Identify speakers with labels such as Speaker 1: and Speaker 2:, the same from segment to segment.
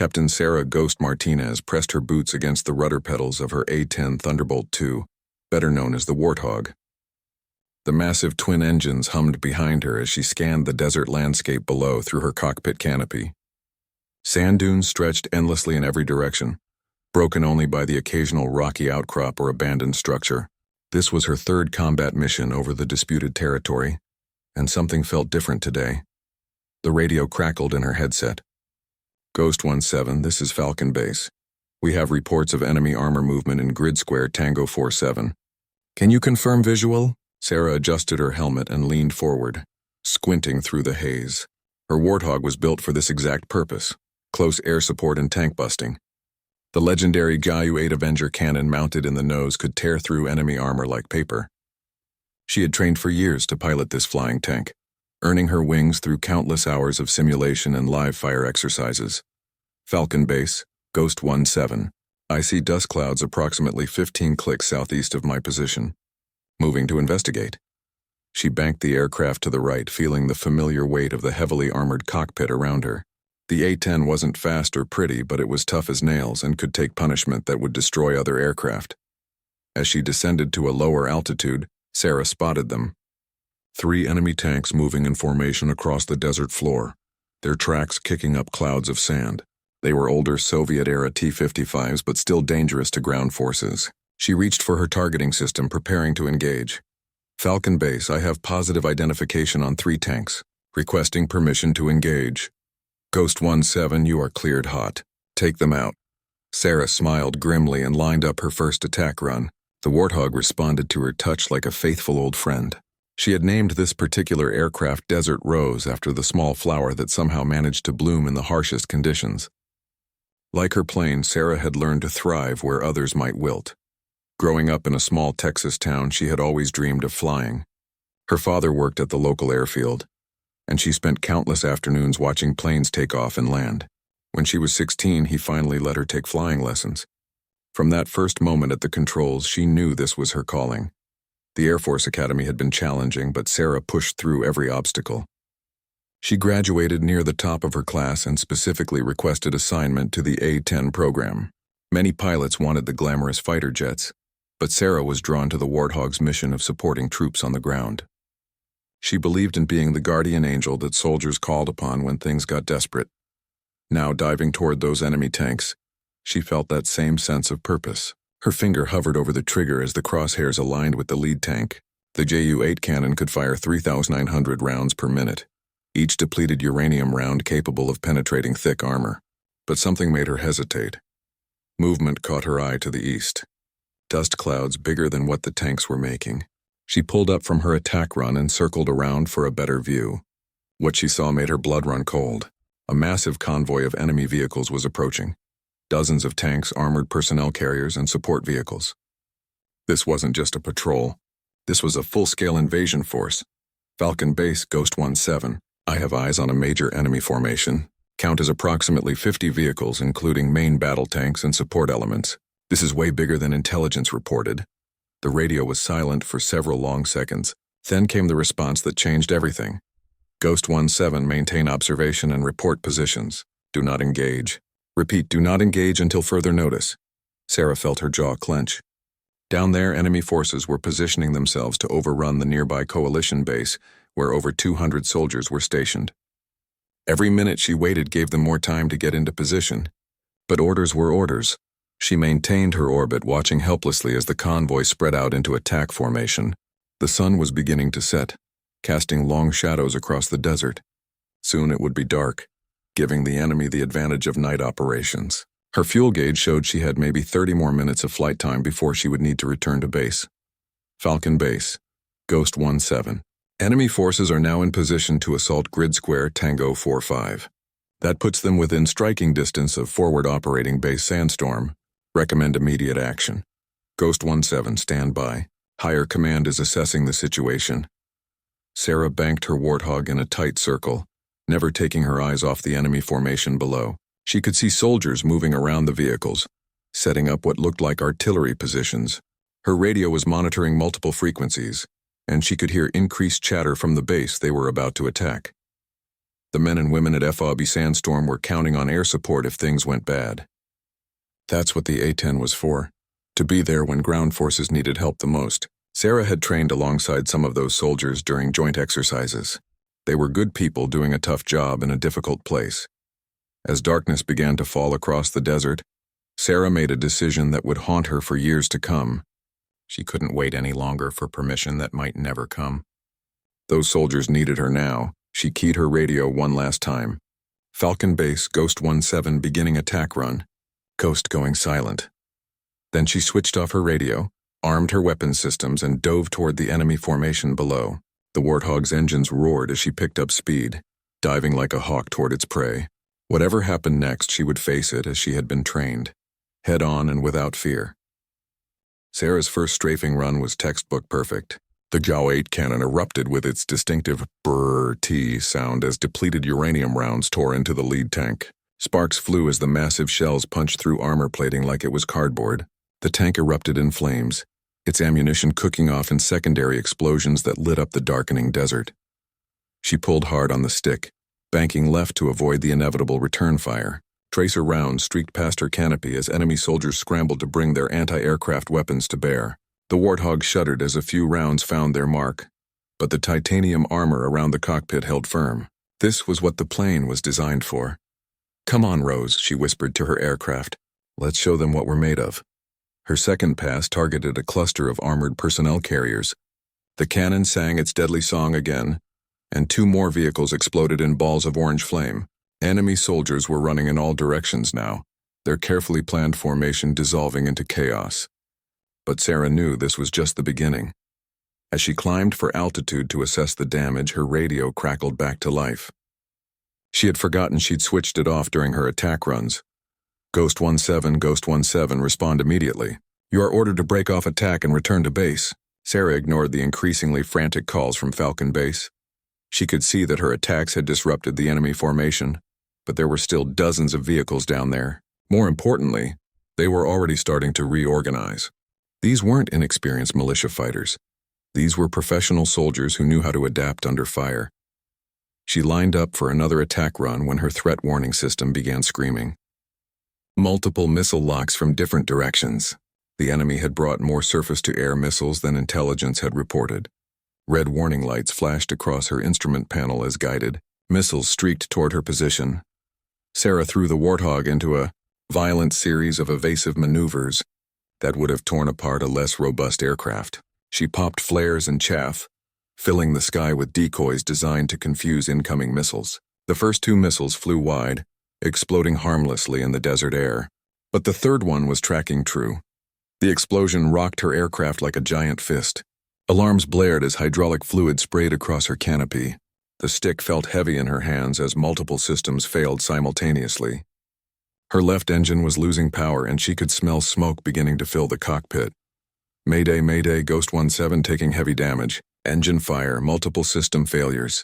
Speaker 1: Captain Sarah Ghost Martinez pressed her boots against the rudder pedals of her A-10 Thunderbolt II, better known as the Warthog. The massive twin engines hummed behind her as she scanned the desert landscape below through her cockpit canopy. Sand dunes stretched endlessly in every direction, broken only by the occasional rocky outcrop or abandoned structure. This was her third combat mission over the disputed territory, and something felt different today. The radio crackled in her headset. Ghost 17, this is Falcon Base. We have reports of enemy armor movement in Grid Square Tango 47. Can you confirm visual? Sarah adjusted her helmet and leaned forward, squinting through the haze. Her Warthog was built for this exact purpose: close air support and tank busting. The legendary Gayu 8 Avenger cannon mounted in the nose could tear through enemy armor like paper. She had trained for years to pilot this flying tank, earning her wings through countless hours of simulation and live fire exercises. Falcon Base, Ghost 17. I see dust clouds approximately 15 clicks southeast of my position. Moving to investigate. She banked the aircraft to the right, feeling the familiar weight of the heavily armored cockpit around her. The A-10 wasn't fast or pretty, but it was tough as nails and could take punishment that would destroy other aircraft. As she descended to a lower altitude, Sarah spotted them. 3 enemy tanks moving in formation across the desert floor, their tracks kicking up clouds of sand. They were older Soviet-era T-55s, but still dangerous to ground forces. She reached for her targeting system, preparing to engage. Falcon Base, I have positive identification on 3 tanks. Requesting permission to engage. Ghost 17, you are cleared hot. Take them out. Sarah smiled grimly and lined up her first attack run. The Warthog responded to her touch like a faithful old friend. She had named this particular aircraft Desert Rose after the small flower that somehow managed to bloom in the harshest conditions. Like her plane, Sarah had learned to thrive where others might wilt. Growing up in a small Texas town, she had always dreamed of flying. Her father worked at the local airfield, and she spent countless afternoons watching planes take off and land. When she was 16, he finally let her take flying lessons. From that first moment at the controls, she knew this was her calling. The Air Force Academy had been challenging, but Sarah pushed through every obstacle. She graduated near the top of her class and specifically requested assignment to the A-10 program. Many pilots wanted the glamorous fighter jets, but Sarah was drawn to the Warthog's mission of supporting troops on the ground. She believed in being the guardian angel that soldiers called upon when things got desperate. Now diving toward those enemy tanks, she felt that same sense of purpose. Her finger hovered over the trigger as the crosshairs aligned with the lead tank. The Ju-8 cannon could fire 3,900 rounds per minute, each depleted uranium round capable of penetrating thick armor. But something made her hesitate. Movement caught her eye to the east. Dust clouds bigger than what the tanks were making. She pulled up from her attack run and circled around for a better view. What she saw made her blood run cold. A massive convoy of enemy vehicles was approaching. Dozens of tanks, armored personnel carriers, and support vehicles. This wasn't just a patrol. This was a full-scale invasion force. Falcon Base, Ghost 17. I have eyes on a major enemy formation. Count as approximately 50 vehicles, including main battle tanks and support elements. This is way bigger than intelligence reported. The radio was silent for several long seconds. Then came the response that changed everything. Ghost 17, maintain observation and report positions. Do not engage. Repeat, do not engage until further notice. Sarah felt her jaw clench. Down there, enemy forces were positioning themselves to overrun the nearby coalition base, where over 200 soldiers were stationed. Every minute she waited gave them more time to get into position. But orders were orders. She maintained her orbit, watching helplessly as the convoy spread out into attack formation. The sun was beginning to set, casting long shadows across the desert. Soon it would be dark, giving the enemy the advantage of night operations. Her fuel gauge showed she had maybe 30 more minutes of flight time before she would need to return to base. Falcon Base, Ghost 17. Enemy forces are now in position to assault Grid Square Tango 45. That puts them within striking distance of forward operating base Sandstorm. Recommend immediate action. Ghost 17, stand by. Higher command is assessing the situation. Sarah banked her Warthog in a tight circle, never taking her eyes off the enemy formation below. She could see soldiers moving around the vehicles, setting up what looked like artillery positions. Her radio was monitoring multiple frequencies, and she could hear increased chatter from the base they were about to attack. The men and women at FOB Sandstorm were counting on air support if things went bad. That's what the A-10 was for, to be there when ground forces needed help the most. Sarah had trained alongside some of those soldiers during joint exercises. They were good people doing a tough job in a difficult place. As darkness began to fall across the desert, Sarah made a decision that would haunt her for years to come. She couldn't wait any longer for permission that might never come. Those soldiers needed her now. She keyed her radio one last time. Falcon Base, Ghost 17 beginning attack run. Ghost going silent. Then she switched off her radio, armed her weapon systems, and dove toward the enemy formation below. The Warthog's engines roared as she picked up speed, diving like a hawk toward its prey. Whatever happened next, she would face it as she had been trained, head on and without fear. Sarah's first strafing run was textbook perfect. The Gao 8 cannon erupted with its distinctive brrr-t sound as depleted uranium rounds tore into the lead tank. Sparks flew as the massive shells punched through armor plating like it was cardboard. The tank erupted in flames, its ammunition cooking off in secondary explosions that lit up the darkening desert. She pulled hard on the stick, banking left to avoid the inevitable return fire. Tracer rounds streaked past her canopy as enemy soldiers scrambled to bring their anti-aircraft weapons to bear. The Warthog shuddered as a few rounds found their mark, but the titanium armor around the cockpit held firm. This was what the plane was designed for. "Come on, Rose," she whispered to her aircraft. "Let's show them what we're made of." Her second pass targeted a cluster of armored personnel carriers. The cannon sang its deadly song again, and two more vehicles exploded in balls of orange flame. Enemy soldiers were running in all directions now, their carefully planned formation dissolving into chaos. But Sarah knew this was just the beginning. As she climbed for altitude to assess the damage, her radio crackled back to life. She had forgotten she'd switched it off during her attack runs. Ghost 17, respond immediately. You are ordered to break off attack and return to base. Sarah ignored the increasingly frantic calls from Falcon Base. She could see that her attacks had disrupted the enemy formation, but there were still dozens of vehicles down there. More importantly, they were already starting to reorganize. These weren't inexperienced militia fighters. These were professional soldiers who knew how to adapt under fire. She lined up for another attack run when her threat warning system began screaming. Multiple missile locks from different directions. The enemy had brought more surface-to-air missiles than intelligence had reported. Red warning lights flashed across her instrument panel as guided. Missiles streaked toward her position. Sarah threw the Warthog into a violent series of evasive maneuvers that would have torn apart a less robust aircraft. She popped flares and chaff, filling the sky with decoys designed to confuse incoming missiles. The first two missiles flew wide, exploding harmlessly in the desert air, but the third one was tracking true. The explosion rocked her aircraft like a giant fist. Alarms blared as hydraulic fluid sprayed across her canopy. The stick felt heavy in her hands as multiple systems failed simultaneously. Her left engine was losing power and she could smell smoke beginning to fill the cockpit. Mayday, Mayday, Ghost 17 taking heavy damage. Engine fire, multiple system failures.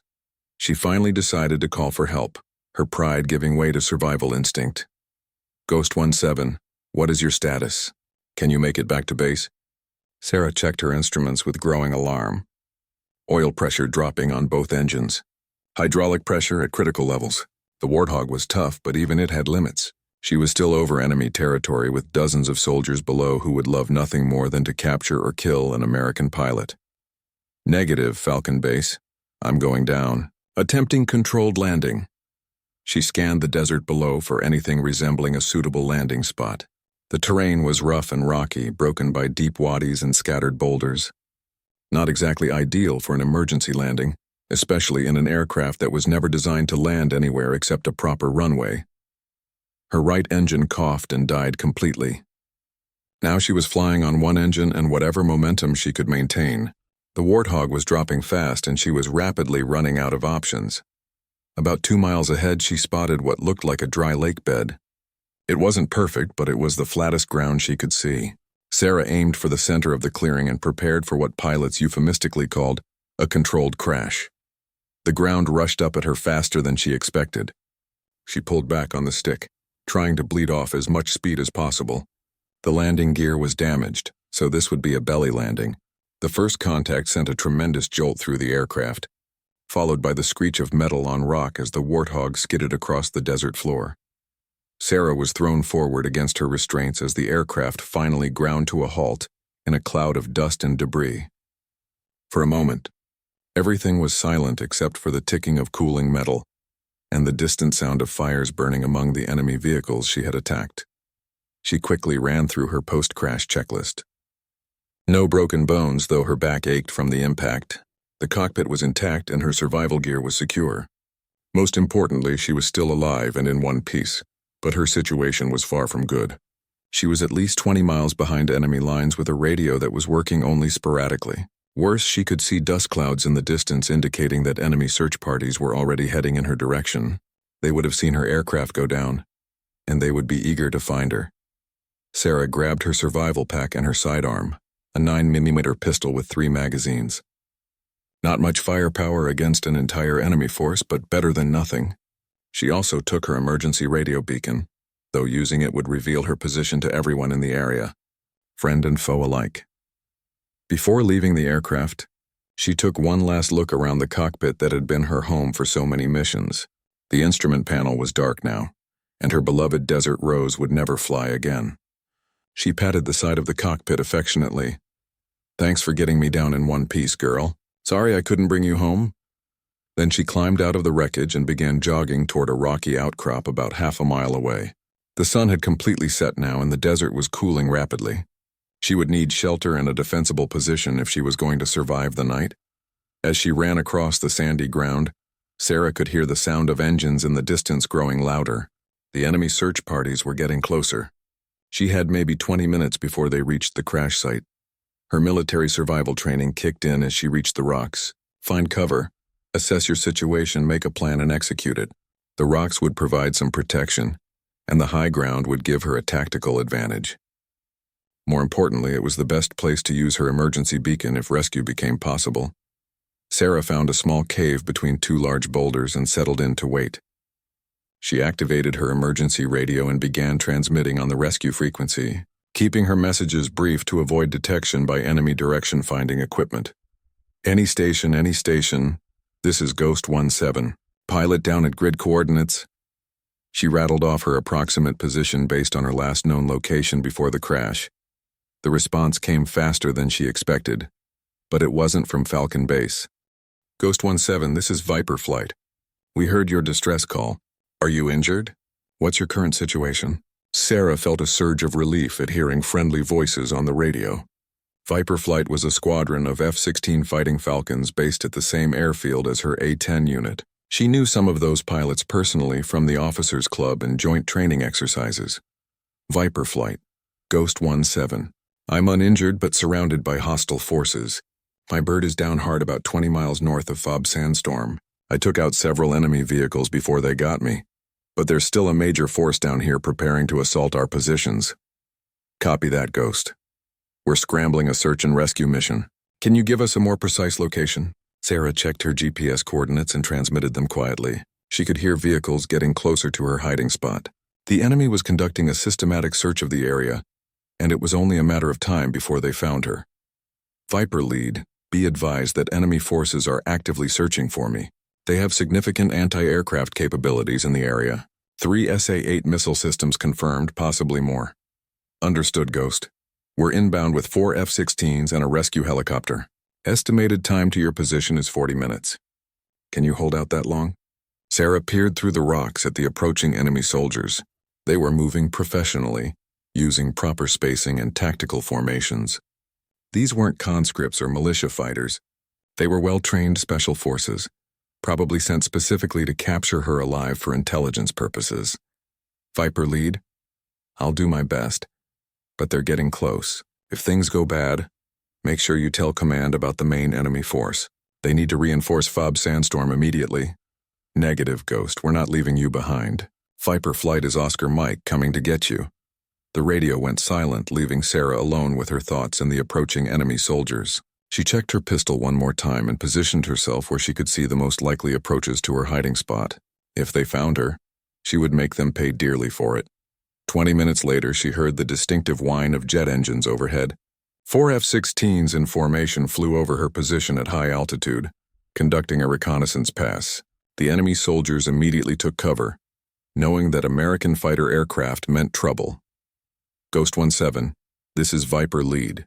Speaker 1: She finally decided to call for help, her pride giving way to survival instinct. Ghost 17, what is your status? Can you make it back to base? Sarah checked her instruments with growing alarm. Oil pressure dropping on both engines. Hydraulic pressure at critical levels. The Warthog was tough, but even it had limits. She was still over enemy territory with dozens of soldiers below who would love nothing more than to capture or kill an American pilot. Negative, Falcon Base. I'm going down. Attempting controlled landing. She scanned the desert below for anything resembling a suitable landing spot. The terrain was rough and rocky, broken by deep wadis and scattered boulders. Not exactly ideal for an emergency landing, especially in an aircraft that was never designed to land anywhere except a proper runway. Her right engine coughed and died completely. Now she was flying on one engine and whatever momentum she could maintain. The Warthog was dropping fast and she was rapidly running out of options. About 2 miles ahead, she spotted what looked like a dry lake bed. It wasn't perfect, but it was the flattest ground she could see. Sarah aimed for the center of the clearing and prepared for what pilots euphemistically called a controlled crash. The ground rushed up at her faster than she expected. She pulled back on the stick, trying to bleed off as much speed as possible. The landing gear was damaged, so this would be a belly landing. The first contact sent a tremendous jolt through the aircraft. followed by the screech of metal on rock as the Warthog skidded across the desert floor. Sarah was thrown forward against her restraints as the aircraft finally ground to a halt in a cloud of dust and debris. For a moment, everything was silent except for the ticking of cooling metal and the distant sound of fires burning among the enemy vehicles she had attacked. She quickly ran through her post-crash checklist. No broken bones, though her back ached from the impact. The cockpit was intact and her survival gear was secure. Most importantly, she was still alive and in one piece, but her situation was far from good. She was at least 20 miles behind enemy lines with a radio that was working only sporadically. Worse, she could see dust clouds in the distance indicating that enemy search parties were already heading in her direction. They would have seen her aircraft go down, and they would be eager to find her. Sarah grabbed her survival pack and her sidearm, a 9mm pistol with 3 magazines. Not much firepower against an entire enemy force, but better than nothing. She also took her emergency radio beacon, though using it would reveal her position to everyone in the area, friend and foe alike. Before leaving the aircraft, she took one last look around the cockpit that had been her home for so many missions. The instrument panel was dark now, and her beloved Desert Rose would never fly again. She patted the side of the cockpit affectionately. "Thanks for getting me down in one piece, girl. Sorry I couldn't bring you home." Then she climbed out of the wreckage and began jogging toward a rocky outcrop about half a mile away. The sun had completely set now and the desert was cooling rapidly. She would need shelter and a defensible position if she was going to survive the night. As she ran across the sandy ground, Sarah could hear the sound of engines in the distance growing louder. The enemy search parties were getting closer. She had maybe 20 minutes before they reached the crash site. Her military survival training kicked in as she reached the rocks. Find cover, assess your situation, make a plan and execute it. The rocks would provide some protection, and the high ground would give her a tactical advantage. More importantly, it was the best place to use her emergency beacon if rescue became possible. Sarah found a small cave between 2 large boulders and settled in to wait. She activated her emergency radio and began transmitting on the rescue frequency, keeping her messages brief to avoid detection by enemy direction-finding equipment. Any station, this is Ghost 17. Pilot down at grid coordinates." She rattled off her approximate position based on her last known location before the crash. The response came faster than she expected, but it wasn't from Falcon Base. "Ghost 17, this is Viper Flight. We heard your distress call. Are you injured? What's your current situation?" Sarah felt a surge of relief at hearing friendly voices on the radio. Viper Flight was a squadron of F-16 Fighting Falcons based at the same airfield as her A-10 unit. She knew some of those pilots personally from the Officers Club and joint training exercises. Viper Flight, Ghost 17. "I'm uninjured but surrounded by hostile forces. My bird is down hard about 20 miles north of Fob Sandstorm. I took out several enemy vehicles before they got me, but there's still a major force down here preparing to assault our positions." "Copy that, Ghost. We're scrambling a search and rescue mission. Can you give us a more precise location?" Sarah checked her GPS coordinates and transmitted them quietly. She could hear vehicles getting closer to her hiding spot. The enemy was conducting a systematic search of the area, and it was only a matter of time before they found her. "Viper Lead, be advised that enemy forces are actively searching for me. They have significant anti-aircraft capabilities in the area. 3 SA-8 missile systems confirmed, possibly more." "Understood, Ghost. We're inbound with 4 F-16s and a rescue helicopter. Estimated time to your position is 40 minutes. Can you hold out that long?" Sarah peered through the rocks at the approaching enemy soldiers. They were moving professionally, using proper spacing and tactical formations. These weren't conscripts or militia fighters. They were well-trained special forces, probably sent specifically to capture her alive for intelligence purposes. "Viper Lead, I'll do my best, but they're getting close. If things go bad, make sure you tell command about the main enemy force. They need to reinforce Fob Sandstorm immediately." "Negative, Ghost. We're not leaving you behind. Viper Flight is Oscar Mike coming to get you." The radio went silent, leaving Sarah alone with her thoughts and the approaching enemy soldiers. She checked her pistol one more time and positioned herself where she could see the most likely approaches to her hiding spot. If they found her, she would make them pay dearly for it. 20 minutes later, she heard the distinctive whine of jet engines overhead. 4 F-16s in formation flew over her position at high altitude. conducting a reconnaissance pass. The enemy soldiers immediately took cover, knowing that American fighter aircraft meant trouble. Ghost 17, this is Viper lead.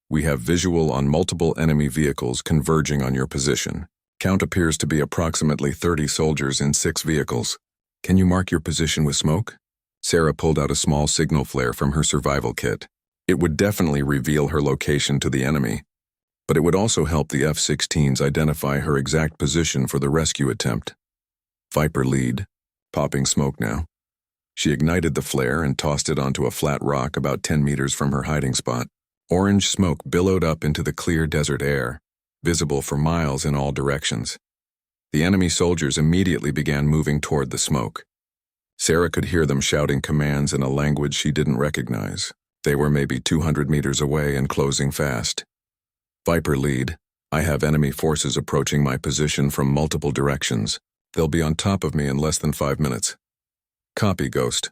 Speaker 1: We have visual on multiple enemy vehicles converging on your position. Count appears to be approximately 30 soldiers in 6 vehicles. Can you mark your position with smoke? Sarah pulled out a small signal flare from her survival kit. It would definitely reveal her location to the enemy, but it would also help the F-16s identify her exact position for the rescue attempt. Viper lead, popping smoke now. She ignited the flare and tossed it onto a flat rock about 10 meters from her hiding spot. Orange smoke billowed up into the clear desert air, visible for miles in all directions. The enemy soldiers immediately began moving toward the smoke. Sarah could hear them shouting commands in a language she didn't recognize. They were maybe 200 meters away and closing fast. Viper lead, I have enemy forces approaching my position from multiple directions. They'll be on top of me in less than 5 minutes. Copy, Ghost.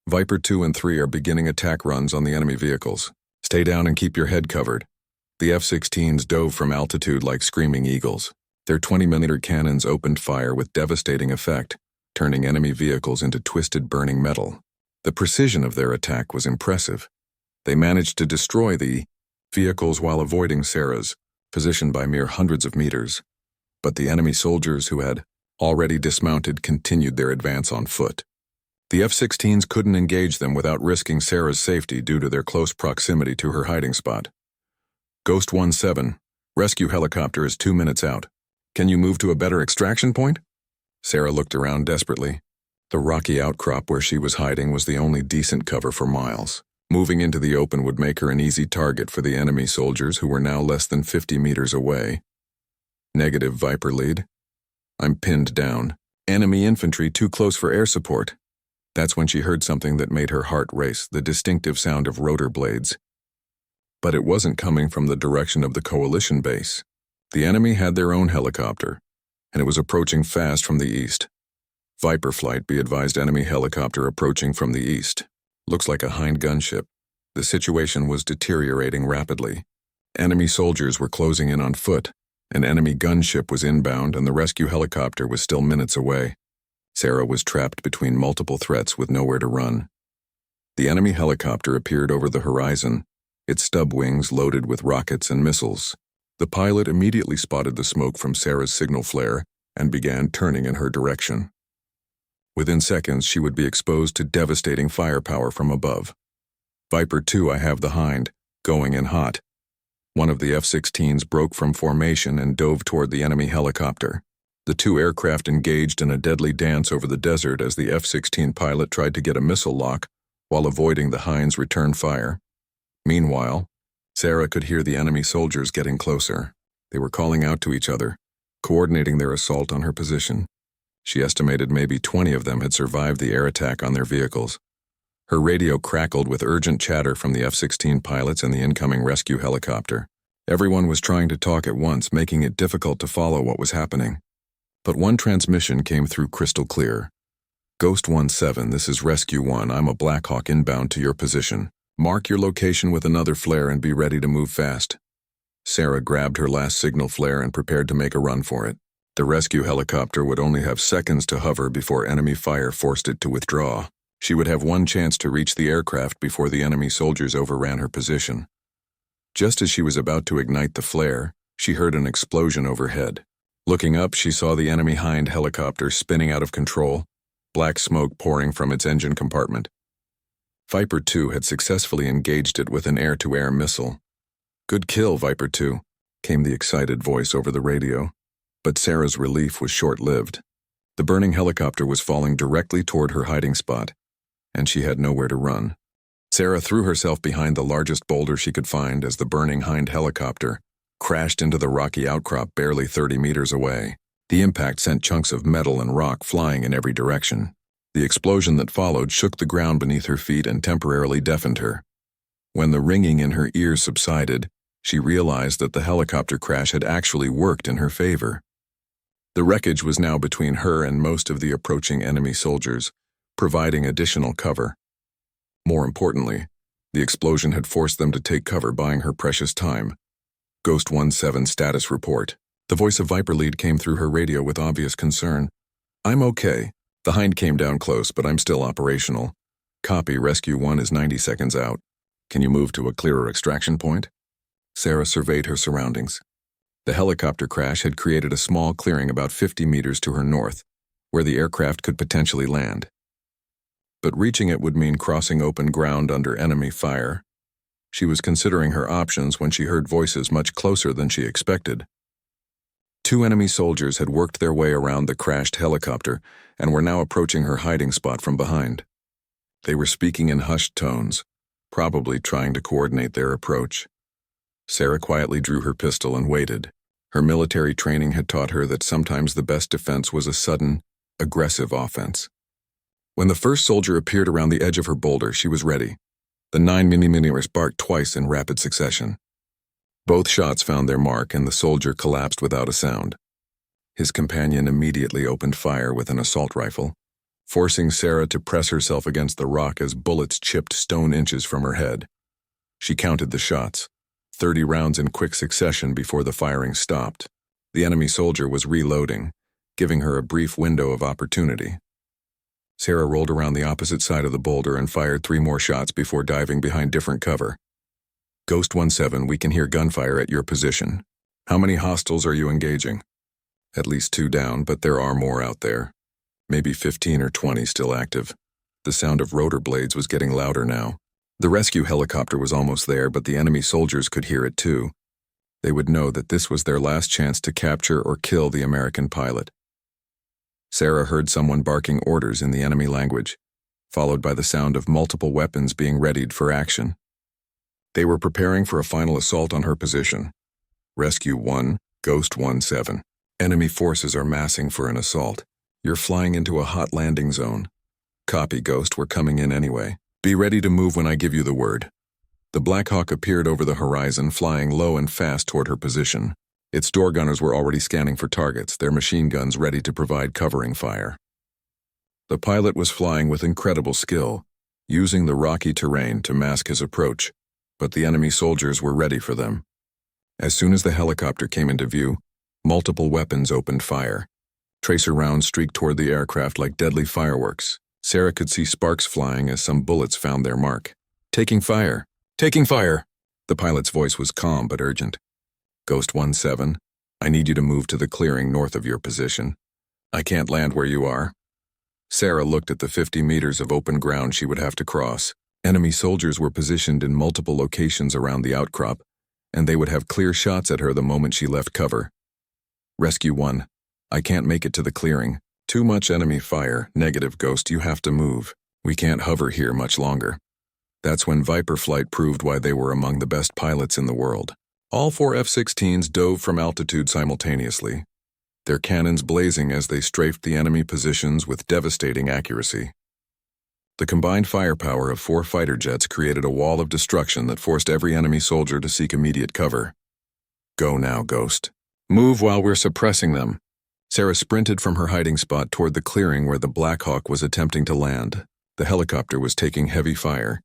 Speaker 1: Viper 2 and 3 are beginning attack runs on the enemy vehicles. Stay down and keep your head covered. The F-16s dove from altitude like screaming eagles. Their 20mm cannons opened fire with devastating effect, turning enemy vehicles into twisted burning metal. The precision of their attack was impressive. They managed to destroy the vehicles while avoiding Sarah's, positioned by mere hundreds of meters. But the enemy soldiers who had already dismounted continued their advance on foot. The F-16s couldn't engage them without risking Sarah's safety due to their close proximity to her hiding spot. Ghost 17, rescue helicopter is 2 minutes out. Can you move to a better extraction point? Sarah looked around desperately. The rocky outcrop where she was hiding was the only decent cover for miles. Moving into the open would make her an easy target for the enemy soldiers who were now less than 50 meters away. Negative, Viper lead. I'm pinned down. Enemy infantry too close for air support. That's when she heard something that made her heart race, the distinctive sound of rotor blades. But it wasn't coming from the direction of the coalition base. The enemy had their own helicopter, and it was approaching fast from the east. Viper flight, be advised, enemy helicopter approaching from the east. Looks like a Hind gunship. The situation was deteriorating rapidly. Enemy soldiers were closing in on foot. An enemy gunship was inbound and the rescue helicopter was still minutes away. Sarah was trapped between multiple threats with nowhere to run. The enemy helicopter appeared over the horizon, its stub wings loaded with rockets and missiles. The pilot immediately spotted the smoke from Sarah's signal flare and began turning in her direction. Within seconds, she would be exposed to devastating firepower from above. Viper 2, I have the Hind, going in hot. One of the F-16s broke from formation and dove toward the enemy helicopter. The 2 aircraft engaged in a deadly dance over the desert as the F-16 pilot tried to get a missile lock while avoiding the Hind's return fire. Meanwhile, Sarah could hear the enemy soldiers getting closer. They were calling out to each other, coordinating their assault on her position. She estimated maybe 20 of them had survived the air attack on their vehicles. Her radio crackled with urgent chatter from the F-16 pilots and the incoming rescue helicopter. Everyone was trying to talk at once, making it difficult to follow what was happening. But one transmission came through crystal clear. Ghost 17, this is Rescue 1. I'm a Black Hawk inbound to your position. Mark your location with another flare and be ready to move fast. Sarah grabbed her last signal flare and prepared to make a run for it. The rescue helicopter would only have seconds to hover before enemy fire forced it to withdraw. She would have one chance to reach the aircraft before the enemy soldiers overran her position. Just as she was about to ignite the flare, she heard an explosion overhead. Looking up, she saw the enemy Hind helicopter spinning out of control, black smoke pouring from its engine compartment. Viper 2 had successfully engaged it with an air-to-air missile. Good kill, Viper 2, came the excited voice over the radio. But Sarah's relief was short-lived. The burning helicopter was falling directly toward her hiding spot, and she had nowhere to run. Sarah threw herself behind the largest boulder she could find as the burning Hind helicopter crashed into the rocky outcrop barely 30 meters away. The impact sent chunks of metal and rock flying in every direction. The explosion that followed shook the ground beneath her feet and temporarily deafened her. When the ringing in her ears subsided, she realized that the helicopter crash had actually worked in her favor. The wreckage was now between her and most of the approaching enemy soldiers, providing additional cover. More importantly, the explosion had forced them to take cover, buying her precious time. Ghost 17 status report. The voice of Viper Lead came through her radio with obvious concern. I'm okay. The Hind came down close, but I'm still operational. Copy, Rescue 1 is 90 seconds out. Can you move to a clearer extraction point? Sarah surveyed her surroundings. The helicopter crash had created a small clearing about 50 meters to her north, where the aircraft could potentially land. But reaching it would mean crossing open ground under enemy fire. She was considering her options when she heard voices much closer than she expected. 2 enemy soldiers had worked their way around the crashed helicopter and were now approaching her hiding spot from behind. They were speaking in hushed tones, probably trying to coordinate their approach. Sarah quietly drew her pistol and waited. Her military training had taught her that sometimes the best defense was a sudden, aggressive offense. When the first soldier appeared around the edge of her boulder, she was ready. The 9mm barked twice in rapid succession. Both shots found their mark and the soldier collapsed without a sound. His companion immediately opened fire with an assault rifle, forcing Sarah to press herself against the rock as bullets chipped stone inches from her head. She counted the shots, 30 rounds in quick succession before the firing stopped. The enemy soldier was reloading, giving her a brief window of opportunity. Sarah rolled around the opposite side of the boulder and fired 3 more shots before diving behind different cover. Ghost 17, we can hear gunfire at your position. How many hostiles are you engaging? At least 2 down, but there are more out there. Maybe 15 or 20 still active. The sound of rotor blades was getting louder now. The rescue helicopter was almost there, but the enemy soldiers could hear it too. They would know that this was their last chance to capture or kill the American pilot. Sarah heard someone barking orders in the enemy language, followed by the sound of multiple weapons being readied for action. They were preparing for a final assault on her position. Rescue 1, Ghost 17. Enemy forces are massing for an assault. You're flying into a hot landing zone. Copy, Ghost, we're coming in anyway. Be ready to move when I give you the word. The Black Hawk appeared over the horizon, flying low and fast toward her position. Its door gunners were already scanning for targets, their machine guns ready to provide covering fire. The pilot was flying with incredible skill, using the rocky terrain to mask his approach, but the enemy soldiers were ready for them. As soon as the helicopter came into view, multiple weapons opened fire. Tracer rounds streaked toward the aircraft like deadly fireworks. Sarah could see sparks flying as some bullets found their mark. Taking fire! Taking fire! The pilot's voice was calm but urgent. Ghost 17, I need you to move to the clearing north of your position. I can't land where you are. Sarah looked at the 50 meters of open ground she would have to cross. Enemy soldiers were positioned in multiple locations around the outcrop, and they would have clear shots at her the moment she left cover. Rescue 1, I can't make it to the clearing. Too much enemy fire. Negative, Ghost, you have to move. We can't hover here much longer. That's when Viper Flight proved why they were among the best pilots in the world. All 4 F-16s dove from altitude simultaneously, their cannons blazing as they strafed the enemy positions with devastating accuracy. The combined firepower of 4 fighter jets created a wall of destruction that forced every enemy soldier to seek immediate cover. Go now, Ghost. Move while we're suppressing them. Sarah sprinted from her hiding spot toward the clearing where the Black Hawk was attempting to land. The helicopter was taking heavy fire,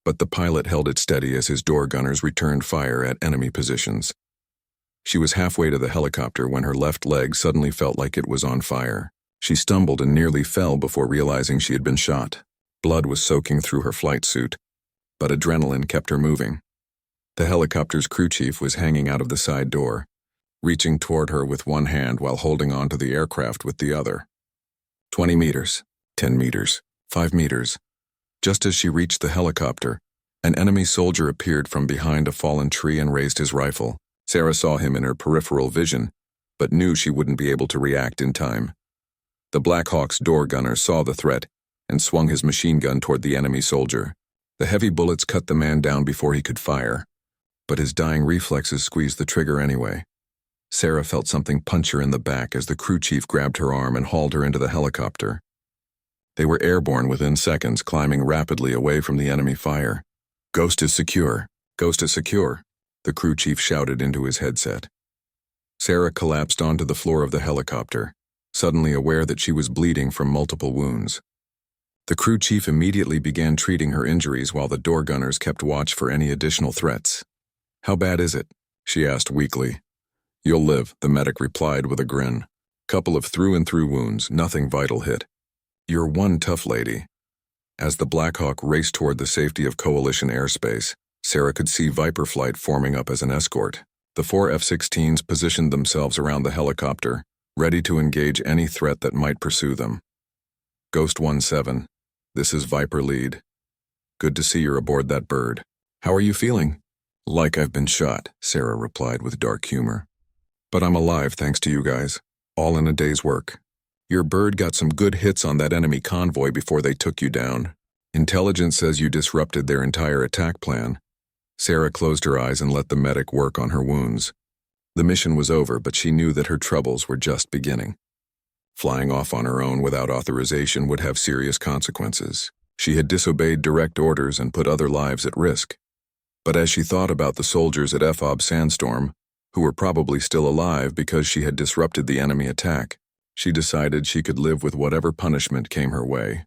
Speaker 1: but the pilot held it steady as his door gunners returned fire at enemy positions. She was halfway to the helicopter when her left leg suddenly felt like it was on fire. She stumbled and nearly fell before realizing she had been shot. Blood was soaking through her flight suit, but adrenaline kept her moving. The helicopter's crew chief was hanging out of the side door, reaching toward her with one hand while holding on to the aircraft with the other. 20 meters, 10 meters, 5 meters. Just as she reached the helicopter, an enemy soldier appeared from behind a fallen tree and raised his rifle. Sarah saw him in her peripheral vision, but knew she wouldn't be able to react in time. The Black Hawk's door gunner saw the threat and swung his machine gun toward the enemy soldier. The heavy bullets cut the man down before he could fire, but his dying reflexes squeezed the trigger anyway. Sarah felt something punch her in the back as the crew chief grabbed her arm and hauled her into the helicopter. They were airborne within seconds, climbing rapidly away from the enemy fire. Ghost is secure. Ghost is secure, the crew chief shouted into his headset. Sarah collapsed onto the floor of the helicopter, suddenly aware that she was bleeding from multiple wounds. The crew chief immediately began treating her injuries while the door gunners kept watch for any additional threats. How bad is it? She asked weakly. You'll live, the medic replied with a grin. Couple of through-and-through wounds, nothing vital hit. You're one tough lady. As the Black Hawk raced toward the safety of Coalition airspace, Sarah could see Viper flight forming up as an escort. The 4 F-16s positioned themselves around the helicopter, ready to engage any threat that might pursue them. Ghost 17, this is Viper Lead. Good to see you're aboard that bird. How are you feeling? Like I've been shot, Sarah replied with dark humor. But I'm alive thanks to you guys, all in a day's work. Your bird got some good hits on that enemy convoy before they took you down. Intelligence says you disrupted their entire attack plan. Sarah closed her eyes and let the medic work on her wounds. The mission was over, but she knew that her troubles were just beginning. Flying off on her own without authorization would have serious consequences. She had disobeyed direct orders and put other lives at risk. But as she thought about the soldiers at F-16 Sandstorm, who were probably still alive because she had disrupted the enemy attack, she decided she could live with whatever punishment came her way.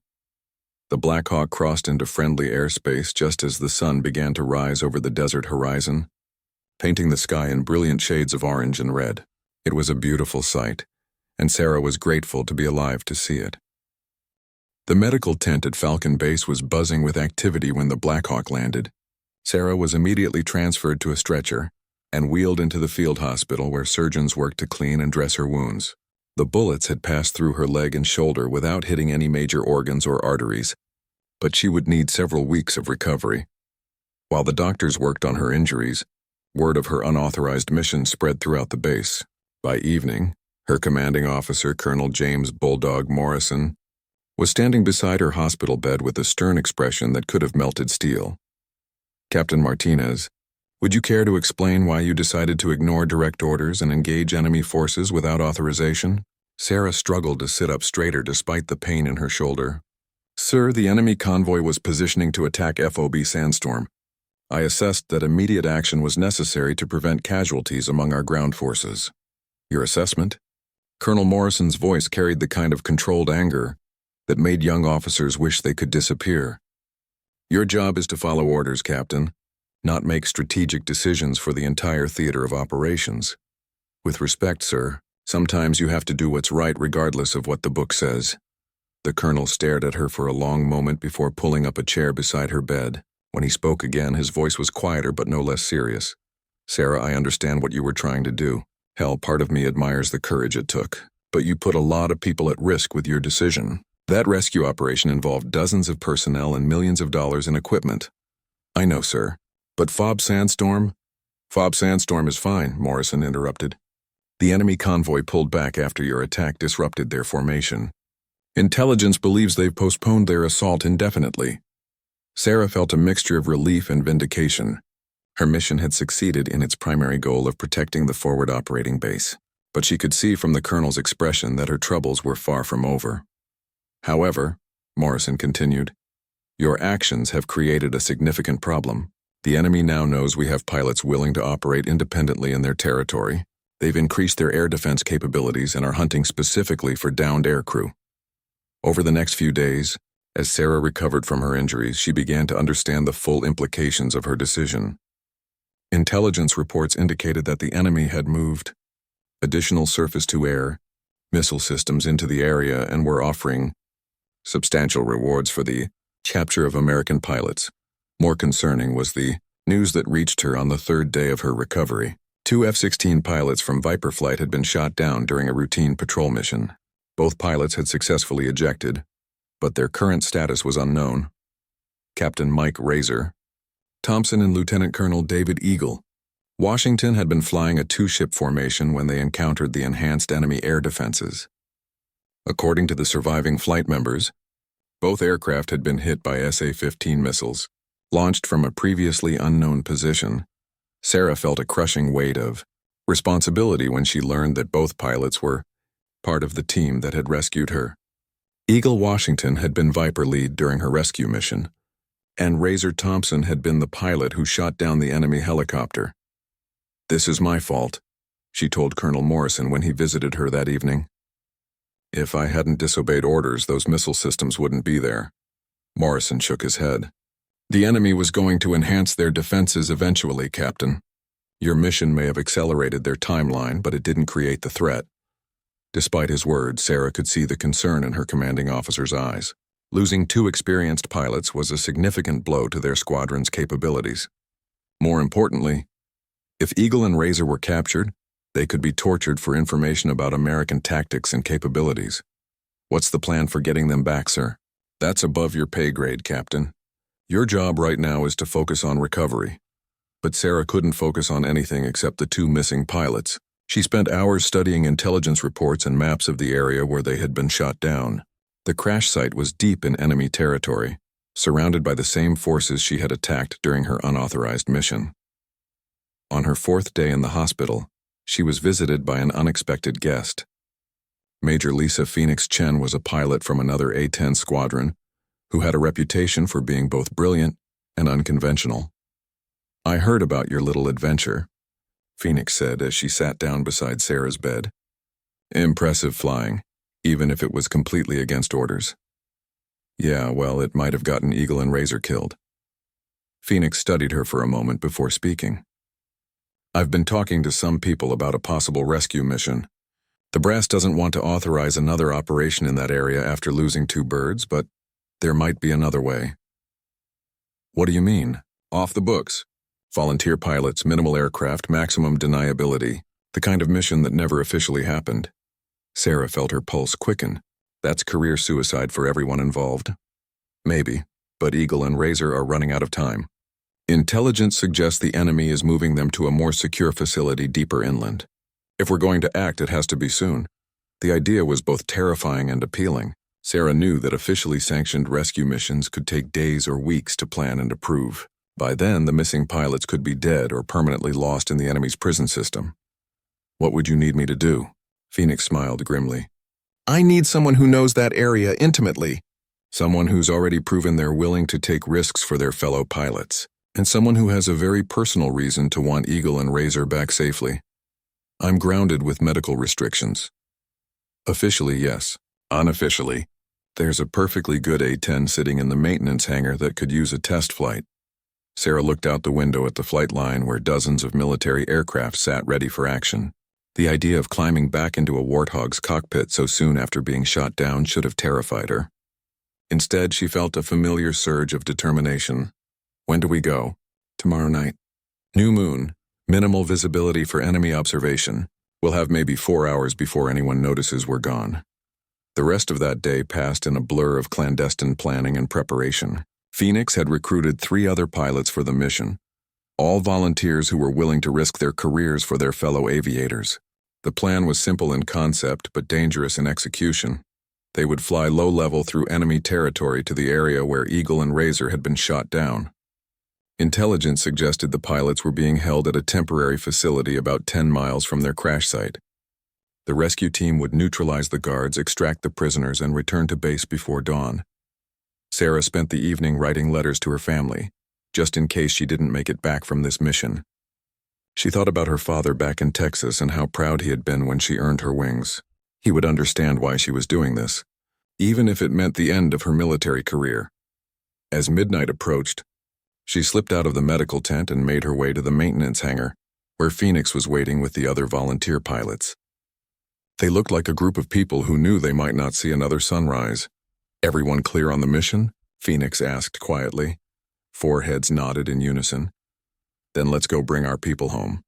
Speaker 1: The Black Hawk crossed into friendly airspace just as the sun began to rise over the desert horizon, painting the sky in brilliant shades of orange and red. It was a beautiful sight, and Sarah was grateful to be alive to see it. The medical tent at Falcon Base was buzzing with activity when the Black Hawk landed. Sarah was immediately transferred to a stretcher and wheeled into the field hospital where surgeons worked to clean and dress her wounds. The bullets had passed through her leg and shoulder without hitting any major organs or arteries, but she would need several weeks of recovery. While the doctors worked on her injuries, word of her unauthorized mission spread throughout the base. By evening, her commanding officer, Colonel James Bulldog Morrison, was standing beside her hospital bed with a stern expression that could have melted steel. Captain Martinez, would you care to explain why you decided to ignore direct orders and engage enemy forces without authorization? Sarah struggled to sit up straighter despite the pain in her shoulder. Sir, the enemy convoy was positioning to attack FOB Sandstorm. I assessed that immediate action was necessary to prevent casualties among our ground forces. Your assessment? Colonel Morrison's voice carried the kind of controlled anger that made young officers wish they could disappear. Your job is to follow orders, Captain, not make strategic decisions for the entire theater of operations. With respect, sir, sometimes you have to do what's right regardless of what the book says. The colonel stared at her for a long moment before pulling up a chair beside her bed. When he spoke again, his voice was quieter but no less serious. Sarah, I understand what you were trying to do. Hell, part of me admires the courage it took. But you put a lot of people at risk with your decision. That rescue operation involved dozens of personnel and millions of dollars in equipment. I know, sir. But FOB Sandstorm? FOB Sandstorm is fine, Morrison interrupted. The enemy convoy pulled back after your attack disrupted their formation. Intelligence believes they've postponed their assault indefinitely. Sarah felt a mixture of relief and vindication. Her mission had succeeded in its primary goal of protecting the forward operating base, but she could see from the colonel's expression that her troubles were far from over. However, Morrison continued, your actions have created a significant problem. The enemy now knows we have pilots willing to operate independently in their territory. They've increased their air defense capabilities and are hunting specifically for downed aircrew. Over the next few days, as Sarah recovered from her injuries, she began to understand the full implications of her decision. Intelligence reports indicated that the enemy had moved additional surface-to-air missile systems into the area and were offering substantial rewards for the capture of American pilots. More concerning was the news that reached her on the third day of her recovery. 2 F-16 pilots from Viper flight had been shot down during a routine patrol mission. Both pilots had successfully ejected, but their current status was unknown. Captain Mike Razor Thompson and Lieutenant Colonel David Eagle. Washington had been flying a two-ship formation when they encountered the enhanced enemy air defenses. According to the surviving flight members, both aircraft had been hit by SA-15 missiles, launched from a previously unknown position. Sarah felt a crushing weight of responsibility when she learned that both pilots were part of the team that had rescued her. Eagle Washington had been Viper lead during her rescue mission, and Razor Thompson had been the pilot who shot down the enemy helicopter. This is my fault, she told Colonel Morrison when he visited her that evening. If I hadn't disobeyed orders, those missile systems wouldn't be there. Morrison shook his head. The enemy was going to enhance their defenses eventually, Captain. Your mission may have accelerated their timeline, but it didn't create the threat. Despite his words, Sarah could see the concern in her commanding officer's eyes. Losing 2 experienced pilots was a significant blow to their squadron's capabilities. More importantly, if Eagle and Razor were captured, they could be tortured for information about American tactics and capabilities. What's the plan for getting them back, sir? That's above your pay grade, Captain. Your job right now is to focus on recovery. But Sarah couldn't focus on anything except the 2 missing pilots. She spent hours studying intelligence reports and maps of the area where they had been shot down. The crash site was deep in enemy territory, surrounded by the same forces she had attacked during her unauthorized mission. On her 4th day in the hospital, she was visited by an unexpected guest. Major Lisa Phoenix Chen was a pilot from another A-10 squadron who had a reputation for being both brilliant and unconventional. "I heard about your little adventure," Phoenix said as she sat down beside Sarah's bed. "Impressive flying, even if it was completely against orders." "Yeah, well, it might have gotten Eagle and Razor killed." Phoenix studied her for a moment before speaking. "I've been talking to some people about a possible rescue mission. The brass doesn't want to authorize another operation in that area after losing 2 birds, but there might be another way." "What do you mean?" "Off the books. Volunteer pilots, minimal aircraft, maximum deniability, the kind of mission that never officially happened." Sarah felt her pulse quicken. "That's career suicide for everyone involved." "Maybe, but Eagle and Razor are running out of time. Intelligence suggests the enemy is moving them to a more secure facility deeper inland. If we're going to act, it has to be soon." The idea was both terrifying and appealing. Sarah knew that officially sanctioned rescue missions could take days or weeks to plan and approve. By then, the missing pilots could be dead or permanently lost in the enemy's prison system. "What would you need me to do?" Phoenix smiled grimly. "I need someone who knows that area intimately. Someone who's already proven they're willing to take risks for their fellow pilots. And someone who has a very personal reason to want Eagle and Razor back safely. I'm grounded with medical restrictions." "Officially, yes. Unofficially, there's a perfectly good A-10 sitting in the maintenance hangar that could use a test flight." Sarah looked out the window at the flight line where dozens of military aircraft sat ready for action. The idea of climbing back into a Warthog's cockpit so soon after being shot down should have terrified her. Instead, she felt a familiar surge of determination. "When do we go?" "Tomorrow night. New moon, minimal visibility for enemy observation. We'll have maybe 4 hours before anyone notices we're gone." The rest of that day passed in a blur of clandestine planning and preparation. Phoenix had recruited 3 other pilots for the mission, all volunteers who were willing to risk their careers for their fellow aviators. The plan was simple in concept but dangerous in execution. They would fly low-level through enemy territory to the area where Eagle and Razor had been shot down. Intelligence suggested the pilots were being held at a temporary facility about 10 miles from their crash site. The rescue team would neutralize the guards, extract the prisoners, and return to base before dawn. Sarah spent the evening writing letters to her family, just in case she didn't make it back from this mission. She thought about her father back in Texas and how proud he had been when she earned her wings. He would understand why she was doing this, even if it meant the end of her military career. As midnight approached, she slipped out of the medical tent and made her way to the maintenance hangar, where Phoenix was waiting with the other volunteer pilots. They looked like a group of people who knew they might not see another sunrise. "Everyone clear on the mission?" Phoenix asked quietly. 4 heads nodded in unison. "Then let's go bring our people home."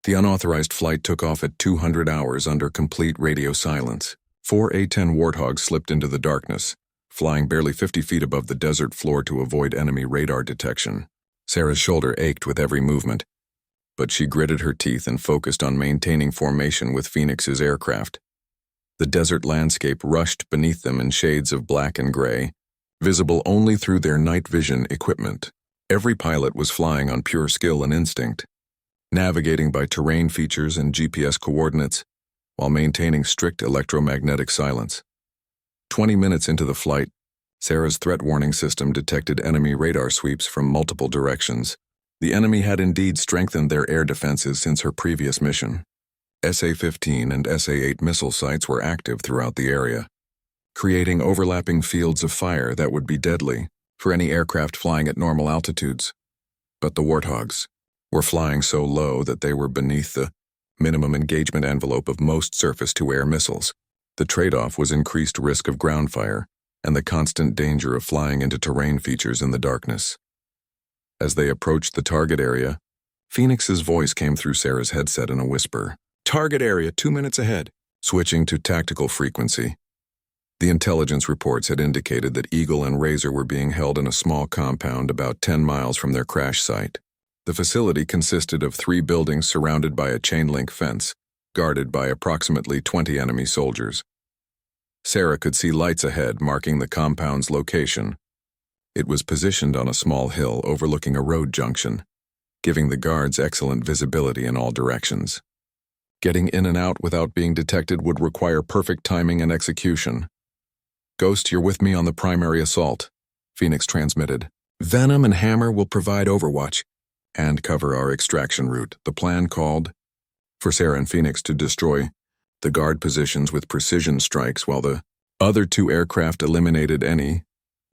Speaker 1: The unauthorized flight took off at 200 hours under complete radio silence. 4 A-10 Warthogs slipped into the darkness, flying barely 50 feet above the desert floor to avoid enemy radar detection. Sarah's shoulder ached with every movement, but she gritted her teeth and focused on maintaining formation with Phoenix's aircraft. The desert landscape rushed beneath them in shades of black and gray, visible only through their night vision equipment. Every pilot was flying on pure skill and instinct, navigating by terrain features and GPS coordinates, while maintaining strict electromagnetic silence. 20 minutes into the flight, Sarah's threat warning system detected enemy radar sweeps from multiple directions. The enemy had indeed strengthened their air defenses since her previous mission. SA-15 and SA-8 missile sites were active throughout the area, creating overlapping fields of fire that would be deadly for any aircraft flying at normal altitudes. But the Warthogs were flying so low that they were beneath the minimum engagement envelope of most surface-to-air missiles. The trade-off was increased risk of ground fire and the constant danger of flying into terrain features in the darkness. As they approached the target area, Phoenix's voice came through Sarah's headset in a whisper. "Target area 2 minutes ahead." Switching to tactical frequency, the intelligence reports had indicated that Eagle and Razor were being held in a small compound about 10 miles from their crash site. The facility consisted of 3 buildings surrounded by a chain-link fence, guarded by approximately 20 enemy soldiers. Sarah could see lights ahead marking the compound's location. It was positioned on a small hill overlooking a road junction, giving the guards excellent visibility in all directions. Getting in and out without being detected would require perfect timing and execution. "Ghost, you're with me on the primary assault," Phoenix transmitted. "Venom and Hammer will provide overwatch and cover our extraction route." The plan called for Sarah and Phoenix to destroy the guard positions with precision strikes while the other 2 aircraft eliminated any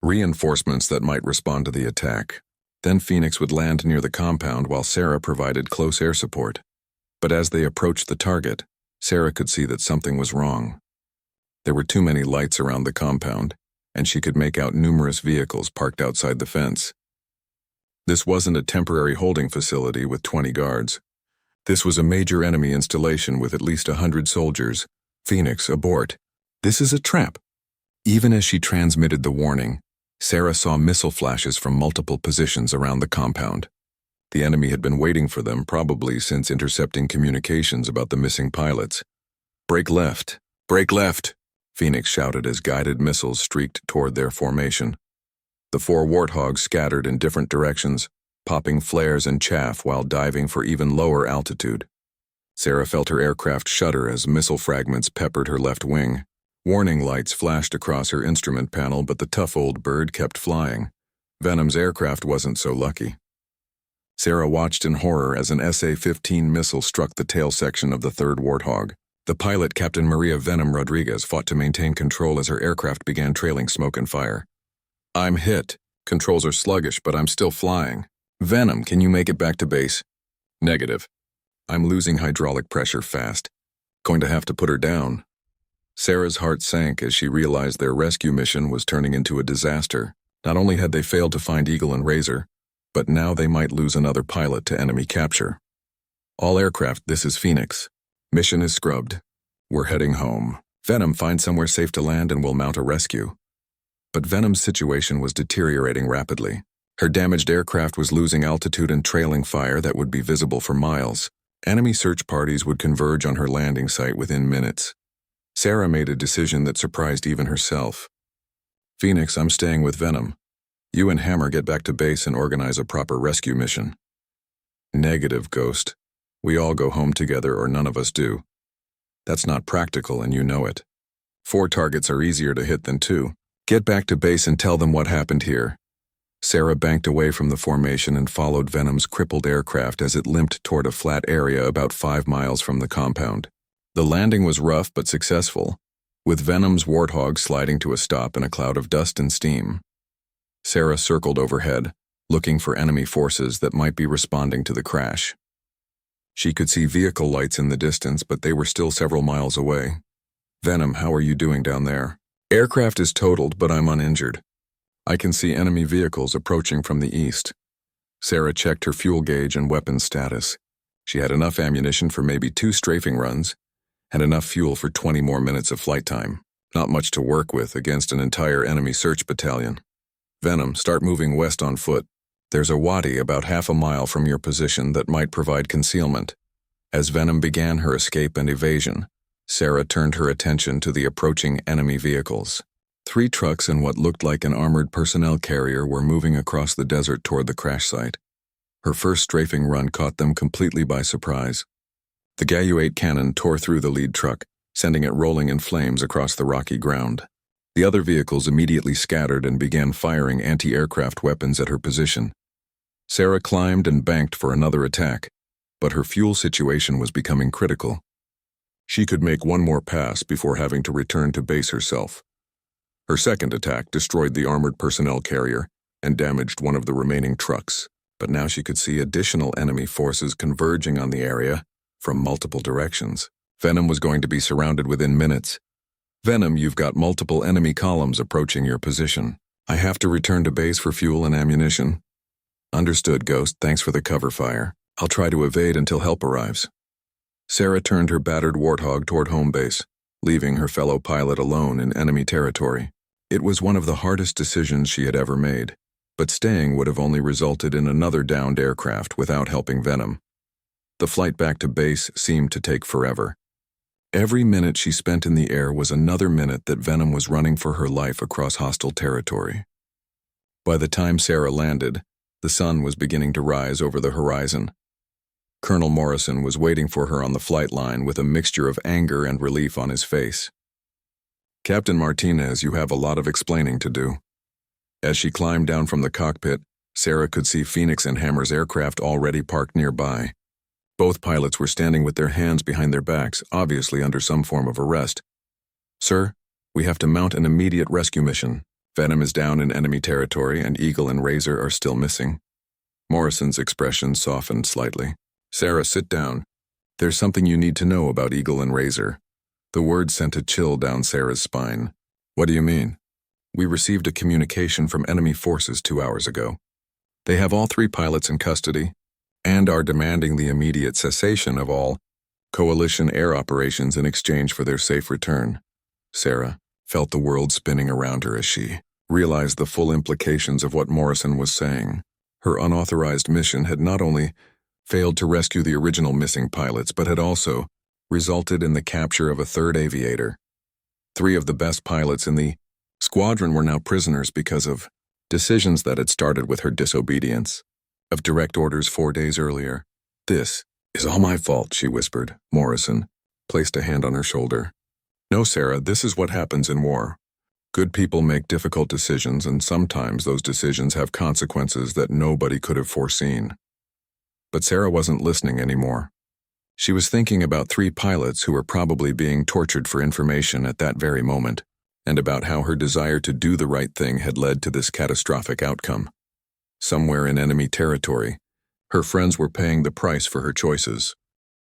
Speaker 1: reinforcements that might respond to the attack. Then Phoenix would land near the compound while Sarah provided close air support. But as they approached the target, Sarah could see that something was wrong. There were too many lights around the compound, and she could make out numerous vehicles parked outside the fence. This wasn't a temporary holding facility with 20 guards. This was a major enemy installation with at least 100 soldiers. "Phoenix, abort. This is a trap." Even as she transmitted the warning, Sarah saw missile flashes from multiple positions around the compound. The enemy had been waiting for them, probably since intercepting communications about the missing pilots. "Break left! Break left!" Phoenix shouted as guided missiles streaked toward their formation. The 4 Warthogs scattered in different directions, popping flares and chaff while diving for even lower altitude. Sarah felt her aircraft shudder as missile fragments peppered her left wing. Warning lights flashed across her instrument panel, but the tough old bird kept flying. Venom's aircraft wasn't so lucky. Sarah watched in horror as an SA-15 missile struck the tail section of the 3rd Warthog. The pilot, Captain Maria Venom Rodriguez, fought to maintain control as her aircraft began trailing smoke and fire. "I'm hit. Controls are sluggish, but I'm still flying. Venom, can you make it back to base?" "Negative. I'm losing hydraulic pressure fast. Going to have to put her down." Sarah's heart sank as she realized their rescue mission was turning into a disaster. Not only had they failed to find Eagle and Razor, but now they might lose another pilot to enemy capture. "All aircraft, this is Phoenix. Mission is scrubbed. We're heading home. Venom, find somewhere safe to land and we'll mount a rescue." But Venom's situation was deteriorating rapidly. Her damaged aircraft was losing altitude and trailing fire that would be visible for miles. Enemy search parties would converge on her landing site within minutes. Sarah made a decision that surprised even herself. "Phoenix, I'm staying with Venom. You and Hammer get back to base and organize a proper rescue mission." "Negative, Ghost. We all go home together or none of us do. That's not practical and you know it. 4 targets are easier to hit than 2. Get back to base and tell them what happened here." Sarah banked away from the formation and followed Venom's crippled aircraft as it limped toward a flat area about 5 miles from the compound. The landing was rough but successful, with Venom's Warthog sliding to a stop in a cloud of dust and steam. Sarah circled overhead, looking for enemy forces that might be responding to the crash. She could see vehicle lights in the distance, but they were still several miles away. "Venom, how are you doing down there?" "Aircraft is totaled, but I'm uninjured. I can see enemy vehicles approaching from the east." Sarah checked her fuel gauge and weapons status. She had enough ammunition for maybe 2 strafing runs, and enough fuel for 20 more minutes of flight time. Not much to work with against an entire enemy search battalion. "Venom, start moving west on foot. There's a wadi about half a mile from your position that might provide concealment." As Venom began her escape and evasion, Sarah turned her attention to the approaching enemy vehicles. 3 trucks and what looked like an armored personnel carrier were moving across the desert toward the crash site. Her first strafing run caught them completely by surprise. The Gu-8 cannon tore through the lead truck, sending it rolling in flames across the rocky ground. The other vehicles immediately scattered and began firing anti-aircraft weapons at her position. Sarah climbed and banked for another attack, but her fuel situation was becoming critical. She could make one more pass before having to return to base herself. Her second attack destroyed the armored personnel carrier and damaged one of the remaining trucks. but now she could see additional enemy forces converging on the area from multiple directions. Venom was going to be surrounded within minutes. Venom, you've got multiple enemy columns approaching your position. I have to return to base for fuel and ammunition. Understood, Ghost. Thanks for the cover fire. I'll try to evade until help arrives. Sarah turned her battered Warthog toward home base, leaving her fellow pilot alone in enemy territory. It was one of the hardest decisions she had ever made, but staying would have only resulted in another downed aircraft without helping Venom. The flight back to base seemed to take forever. Every minute she spent in the air was another minute that Venom was running for her life across hostile territory. By the time Sarah landed, the sun was beginning to rise over the horizon. Colonel Morrison was waiting for her on the flight line with a mixture of anger and relief on his face. Captain Martinez, you have a lot of explaining to do. As she climbed down from the cockpit, Sarah could see Phoenix and Hammer's aircraft already parked nearby. Both pilots were standing with their hands behind their backs, obviously under some form of arrest. Sir, we have to mount an immediate rescue mission. Venom is down in enemy territory and Eagle and Razor are still missing. Morrison's expression softened slightly. Sarah, sit down. There's something you need to know about Eagle and Razor. The word sent a chill down Sarah's spine. What do you mean? We received a communication from enemy forces 2 hours ago. They have all 3 pilots in custody and are demanding the immediate cessation of all coalition air operations in exchange for their safe return. Sarah felt the world spinning around her as she realized the full implications of what Morrison was saying. Her unauthorized mission had not only failed to rescue the original missing pilots, but had also resulted in the capture of a 3rd aviator. 3 of the best pilots in the squadron were now prisoners because of decisions that had started with her disobedience of direct orders 4 days earlier. This is all my fault, she whispered. Morrison placed a hand on her shoulder. No, Sarah, this is what happens in war. Good people make difficult decisions, and sometimes those decisions have consequences that nobody could have foreseen. But Sarah wasn't listening anymore. She was thinking about 3 pilots who were probably being tortured for information at that very moment, and about how her desire to do the right thing had led to this catastrophic outcome. Somewhere in enemy territory, her friends were paying the price for her choices.